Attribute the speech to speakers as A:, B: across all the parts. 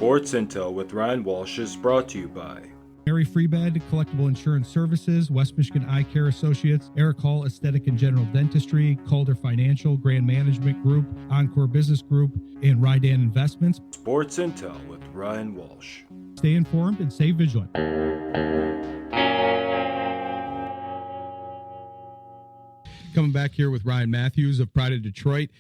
A: Sports Intel with Ryan Walsh is brought to you by
B: Harry Freebed, Collectible Insurance Services, West Michigan Eye Care Associates, Eric Hall Aesthetic and General Dentistry, Calder Financial, Grand Management Group, Encore Business Group, and Rydan Investments.
A: Sports Intel with Ryan Walsh.
B: Stay informed and stay vigilant. Coming back here with Ryan Mathews of Pride of Detroit.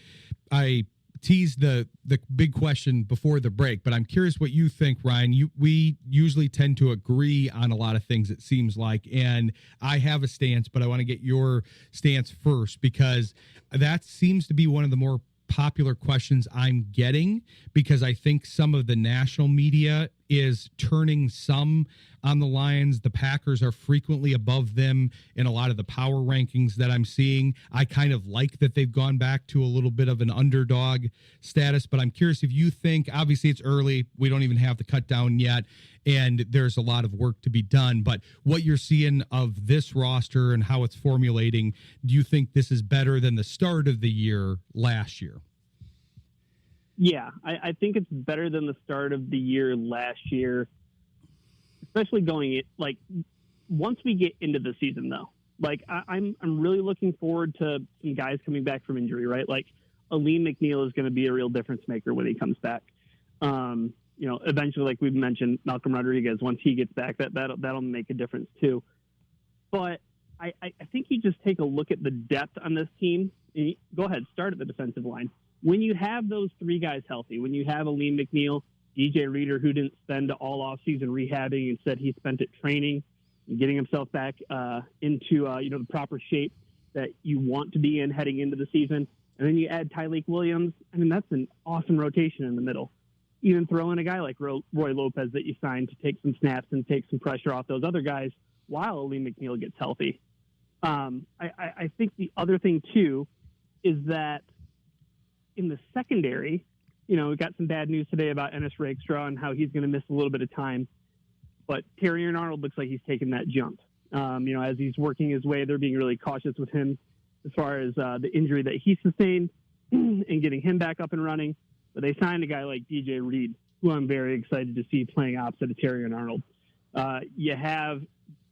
B: I teased the big question before the break, but I'm curious what you think, Ryan. We usually tend to agree on a lot of things, it seems like, and I have a stance, but I want to get your stance first because that seems to be one of the more popular questions I'm getting, because I think some of the national media is turning some on the Lions. The Packers are frequently above them in a lot of the power rankings that I'm seeing. I kind of like that they've gone back to a little bit of an underdog status, but I'm curious if you think, obviously it's early, we don't even have the cut down yet, and there's a lot of work to be done, but what you're seeing of this roster and how it's formulating, do you think this is better than the start of the year last year?
C: Yeah, I think it's better than the start of the year last year, especially once we get into the season, though. Like, I'm really looking forward to some guys coming back from injury, right? Like, Aleem McNeil is going to be a real difference maker when he comes back. Eventually, like we've mentioned, Malcolm Rodriguez, once he gets back, that'll make a difference too. But I think you just take a look at the depth on this team. Go ahead, start at the defensive line. When you have those three guys healthy, when you have Aleem McNeil, DJ Reader, who didn't spend all offseason rehabbing, instead he spent it training and getting himself back into the proper shape that you want to be in heading into the season, and then you add Tyleik Williams. I mean, that's an awesome rotation in the middle. Even throw in a guy like Roy Lopez that you signed to take some snaps and take some pressure off those other guys while Aleem McNeil gets healthy. I think the other thing, too, is that in the secondary, we got some bad news today about Ennis Rakestraw and how he's going to miss a little bit of time. But Terrion Arnold looks like he's taken that jump. As he's working his way, they're being really cautious with him as far as the injury that he sustained and getting him back up and running. But they signed a guy like DJ Reed, who I'm very excited to see playing opposite of Terrion Arnold. You have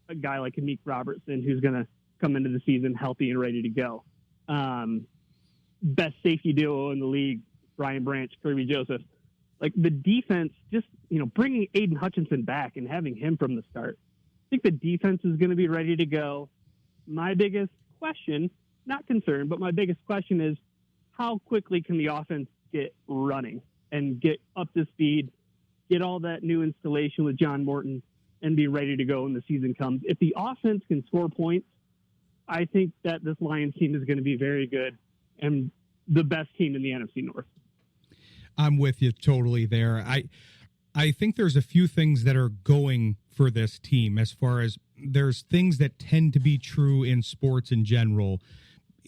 C: a guy like Amik Robertson, who's going to come into the season healthy and ready to go. Best safety duo in the league, Brian Branch, Kirby Joseph. Like, the defense, just, bringing Aiden Hutchinson back and having him from the start. I think the defense is going to be ready to go. My biggest question, not concern, but my biggest question is how quickly can the offense get running and get up to speed, get all that new installation with John Morton, and be ready to go when the season comes. If the offense can score points, I think that this Lions team is going to be very good and the best team in the NFC North.
B: I'm with you totally there. I think there's a few things that are going for this team, as far as there's things that tend to be true in sports in general,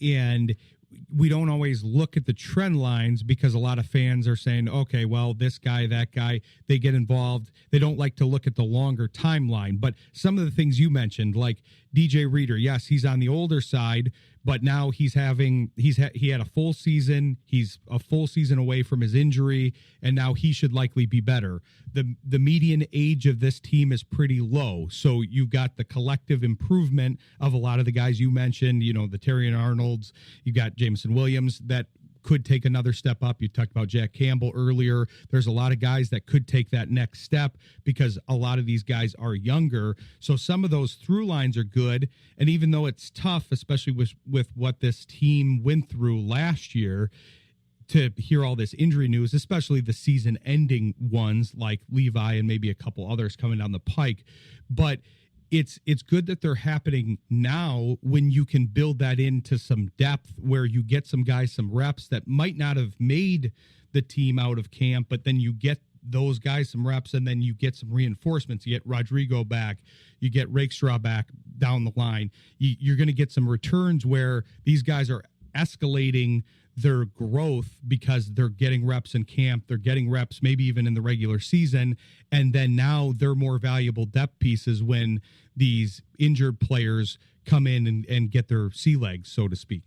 B: and we don't always look at the trend lines because a lot of fans are saying, okay, well, this guy, that guy, they get involved. They don't like to look at the longer timeline. But some of the things you mentioned, like DJ Reader, yes, he's on the older side, but now he had a full season. He's a full season away from his injury, and now he should likely be better. The median age of this team is pretty low, so you've got the collective improvement of a lot of the guys you mentioned, the Terrion Arnolds, you got Jameson Williams that could take another step up. You talked about Jack Campbell earlier. There's a lot of guys that could take that next step because a lot of these guys are younger. So some of those through lines are good. And even though it's tough, especially with what this team went through last year, to hear all this injury news, especially the season ending ones like Levi and maybe a couple others coming down the pike. But it's good that they're happening now when you can build that into some depth where you get some guys, some reps that might not have made the team out of camp, but then you get those guys some reps and then you get some reinforcements. You get Rodrigo back, you get Rakestraw back down the line. You're going to get some returns where these guys are escalating their growth because they're getting reps in camp, they're getting reps maybe even in the regular season, and then now they're more valuable depth pieces when these injured players come in and get their sea legs, so to speak.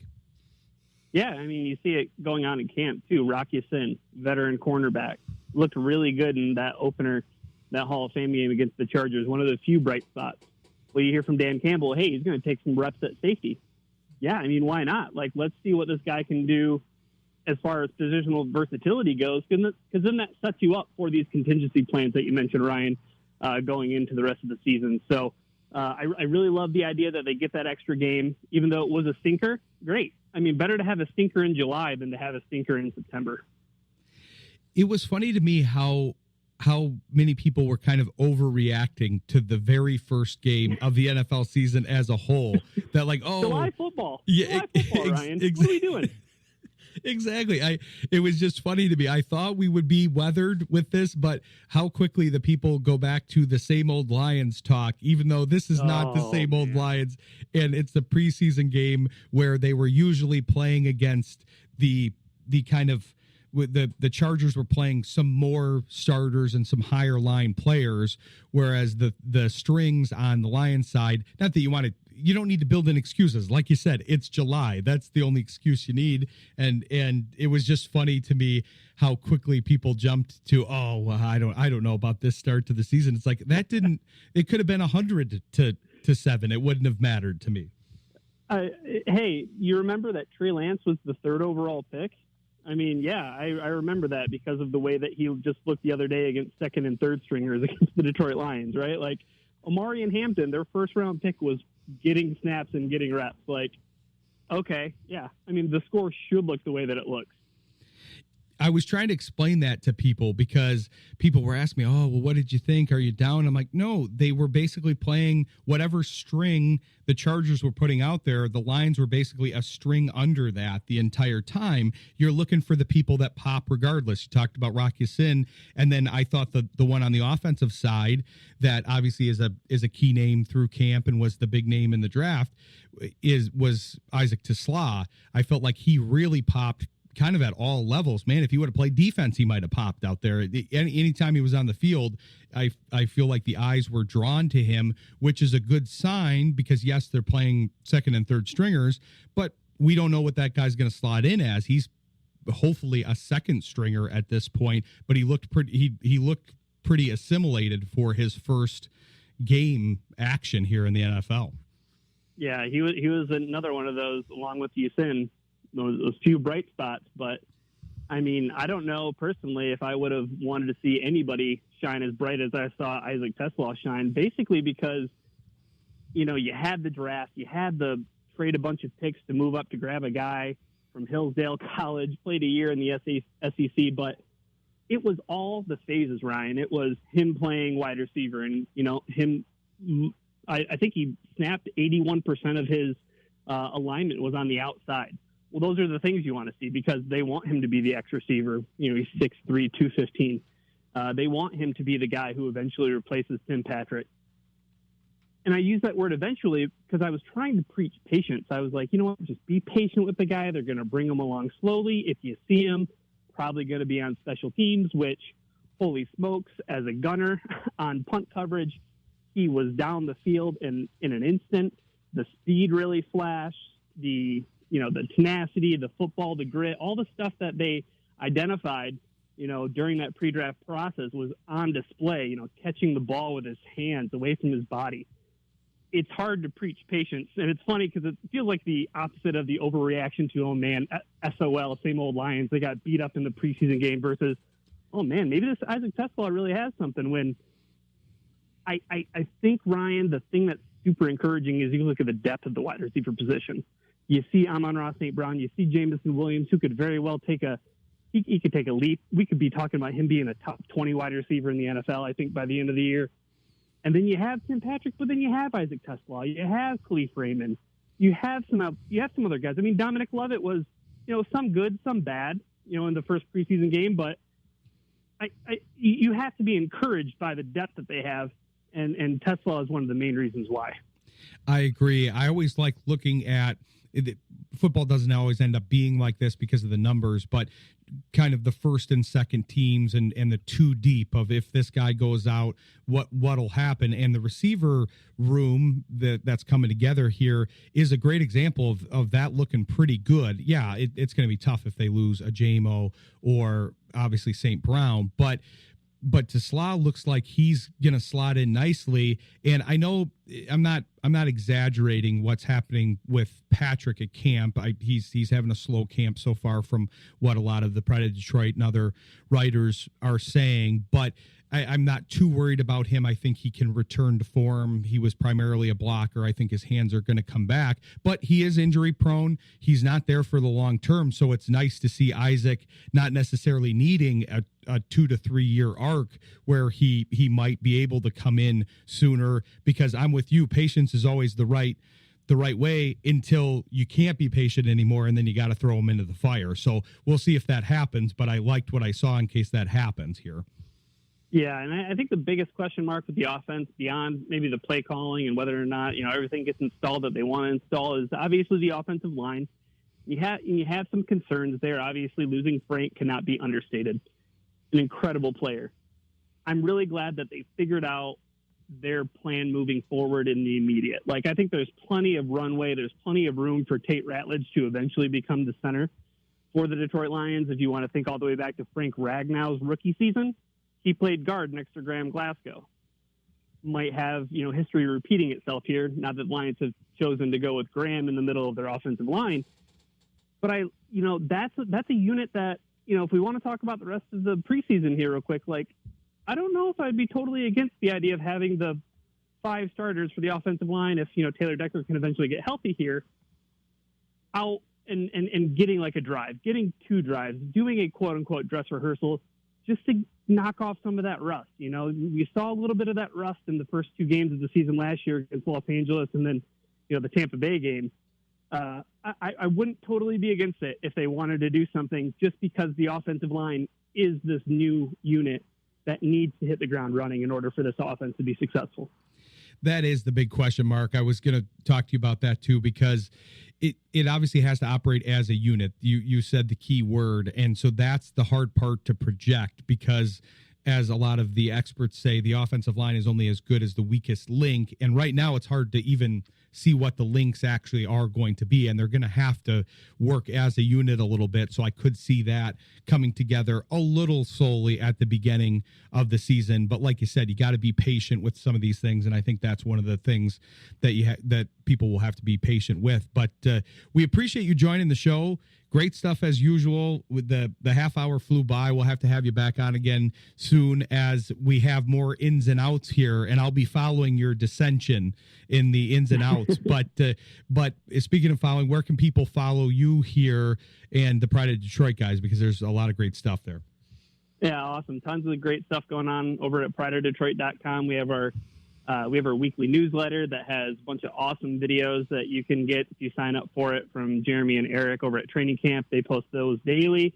B: Yeah,
C: I mean, you see it going on in camp too. Rocky Sin, veteran cornerback, looked really good in that opener, that Hall of Fame game against the Chargers. One of the few bright spots. Well, you hear from Dan Campbell, hey, he's going to take some reps at safety. Yeah, I mean, why not? Like, let's see what this guy can do as far as positional versatility goes, because then that sets you up for these contingency plans that you mentioned, Ryan, going into the rest of the season. So I really love the idea that they get that extra game, even though it was a stinker. Great. I mean, better to have a stinker in July than to have a stinker in September.
B: It was funny to me how many people were kind of overreacting to the very first game of the NFL season as a whole. That like, oh,
C: July football,
B: yeah,
C: Ryan. What are we doing?
B: Exactly. It was just funny to me. I thought we would be weathered with this, but how quickly the people go back to the same old Lions talk, even though this is not the same old Lions, and it's the preseason game where they were usually playing against the kind of the Chargers were playing some more starters and some higher line players, whereas the strings on the Lions side, not that you don't need to build in excuses. Like you said, it's July. That's the only excuse you need. And it was just funny to me how quickly people jumped to, oh, well, I don't know about this start to the season. It's like it could have been 100 to 7. It wouldn't have mattered to me.
C: Hey, you remember that Trey Lance was the 3rd overall pick? I mean, yeah, I remember that because of the way that he just looked the other day against 2nd and 3rd stringers against the Detroit Lions, right? Like Omari and Hampton, their 1st round pick was getting snaps and getting reps. Like, okay, yeah. I mean, the score should look the way that it looks.
B: I was trying to explain that to people because people were asking me, oh, well, what did you think? Are you down? I'm like, no, they were basically playing whatever string the Chargers were putting out there. The Lions were basically a string under that the entire time. You're looking for the people that pop regardless. You talked about Rock Ya-Sin, and then I thought the one on the offensive side that obviously is a key name through camp and was the big name in the draft was Isaac TeSlaa's. I felt like he really popped kind of at all levels. Man, if he would have played defense, he might have popped out there. Anytime he was on the field, I feel like the eyes were drawn to him, which is a good sign because, yes, they're playing 2nd and 3rd stringers, but we don't know what that guy's going to slot in as. He's hopefully a 2nd stringer at this point, but he looked pretty assimilated for his first game action here in the NFL.
C: Yeah, he was another one of those, along with Ya-Sin, those few bright spots. But I mean, I don't know personally if I would have wanted to see anybody shine as bright as I saw Isaac TeSlaa's shine, basically because, you had the draft, you had the trade a bunch of picks to move up to grab a guy from Hillsdale College, played a year in the SEC, but it was all the phases, Ryan. It was him playing wide receiver and, I think he snapped 81% of his alignment was on the outside. Well, those are the things you want to see because they want him to be the X receiver. He's 6'3", 215. They want him to be the guy who eventually replaces Tim Patrick. And I use that word eventually because I was trying to preach patience. I was like, you know what, just be patient with the guy. They're going to bring him along slowly. If you see him, probably going to be on special teams, which, holy smokes, as a gunner on punt coverage, he was down the field in an instant. The speed really flashed. The tenacity, the football, the grit, all the stuff that they identified, during that pre-draft process was on display, catching the ball with his hands away from his body. It's hard to preach patience. And it's funny because it feels like the opposite of the overreaction to, oh man, SOL, same old Lions. They got beat up in the preseason game versus, oh man, maybe this Isaac TeSlaa really has something. When I think, Ryan, the thing that's super encouraging is you look at the depth of the wide receiver position. You see Amon-Ra St. Brown. You see Jameson Williams, who could very well take he could take a leap. We could be talking about him being a top 20 wide receiver in the NFL, I think, by the end of the year. And then you have Tim Patrick, but then you have Isaac TeSlaa. You have Khalif Raymond. You have some other guys. I mean, Dominic Lovett was, some good, some bad, in the first preseason game. But you have to be encouraged by the depth that they have, and TeSlaa is one of the main reasons why.
B: I agree. I always like looking at football doesn't always end up being like this because of the numbers, but kind of the first and second teams and the two deep of if this guy goes out, what'll happen. And the receiver room that's coming together here is a great example of that looking pretty good. Yeah, it's going to be tough if they lose a JMO or obviously St. Brown, but TeSlaa's looks like he's going to slot in nicely. And I know I'm not exaggerating what's happening with Patrick at camp. He's having a slow camp so far from what a lot of the Pride of Detroit and other writers are saying, but I'm not too worried about him. I think he can return to form. He was primarily a blocker. I think his hands are going to come back, but he is injury prone. He's not there for the long term. So it's nice to see Isaac not necessarily needing a 2 to 3 year arc where he might be able to come in sooner, because I'm with you. Patience is always the right way until you can't be patient anymore, and then you got to throw him into the fire. So we'll see if that happens, but I liked what I saw in case that happens here.
C: Yeah, and I think the biggest question mark with the offense, beyond maybe the play calling and whether or not everything gets installed that they want to install, is obviously the offensive line. You have some concerns there. Obviously, losing Frank cannot be understated. An incredible player. I'm really glad that they figured out their plan moving forward in the immediate. Like, I think there's plenty of runway. There's plenty of room for Tate Ratledge to eventually become the center for the Detroit Lions. If you want to think all the way back to Frank Ragnow's rookie season, he played guard next to Graham Glasgow. Might have, history repeating itself here, now that the Lions have chosen to go with Graham in the middle of their offensive line. But that's a unit that, if we want to talk about the rest of the preseason here real quick, like, I don't know if I'd be totally against the idea of having the 5 starters for the offensive line if, Taylor Decker can eventually get healthy here, out and getting like a drive, getting 2 drives, doing a quote-unquote dress rehearsal just to knock off some of that rust. You saw a little bit of that rust in the first 2 games of the season last year against Los Angeles and then, the Tampa Bay game. I wouldn't totally be against it if they wanted to do something, just because the offensive line is this new unit that needs to hit the ground running in order for this offense to be successful.
B: That is the big question mark. I was going to talk to you about that too, because it obviously has to operate as a unit. You said the key word. And so that's the hard part to project, because as a lot of the experts say, the offensive line is only as good as the weakest link. And right now it's hard to even see what the links actually are going to be. And they're going to have to work as a unit a little bit. So I could see that coming together a little slowly at the beginning of the season. But like you said, you got to be patient with some of these things. And I think that's one of the things that that people will have to be patient with. But we appreciate you joining the show. Great stuff as usual. With the half hour flew by. We'll have to have you back on again soon as we have more ins and outs here, and I'll be following your dissension in the ins and outs. But speaking of following, where can people follow you here and the Pride of Detroit guys? Because there's a lot of great stuff there.
C: Yeah, awesome. Tons of great stuff going on over at prideofdetroit.com. We have our weekly newsletter that has a bunch of awesome videos that you can get if you sign up for it, from Jeremy and Eric over at Training Camp. They post those daily.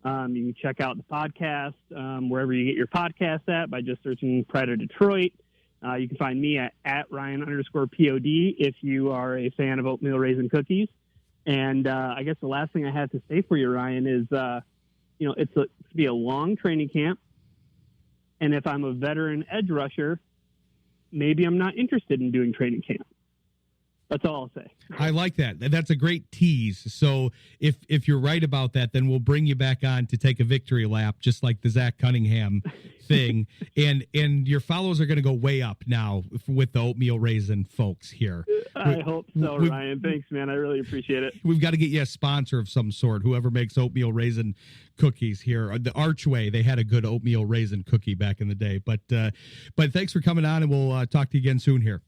C: You can check out the podcast wherever you get your podcast at by just searching Pride of Detroit. You can find me at Ryan_POD if you are a fan of oatmeal raisin cookies. And I guess the last thing I have to say for you, Ryan, is it's to be a long training camp. And if I'm a veteran edge rusher, maybe I'm not interested in doing training camp. That's all I'll say.
B: I like that. That's a great tease. So if you're right about that, then we'll bring you back on to take a victory lap, just like the Zach Cunningham thing. And your follows are going to go way up now with the oatmeal raisin folks here.
C: I hope so, Ryan. Thanks, man. I really appreciate it.
B: We've got to get you a sponsor of some sort, whoever makes oatmeal raisin cookies here. The Archway, they had a good oatmeal raisin cookie back in the day. But thanks for coming on, and we'll talk to you again soon here.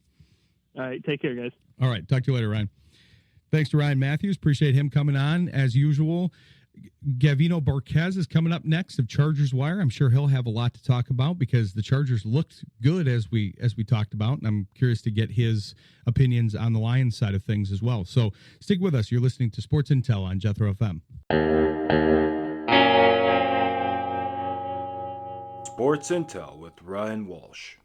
C: All right. Take care, guys.
B: All right. Talk to you later, Ryan. Thanks to Ryan Mathews. Appreciate him coming on as usual. Gavino Barquez is coming up next of Chargers Wire. I'm sure he'll have a lot to talk about because the Chargers looked good as we talked about, and I'm curious to get his opinions on the Lions side of things as well. So stick with us. You're listening to Sports Intel on Jethro FM.
A: Sports Intel with Ryan Walsh.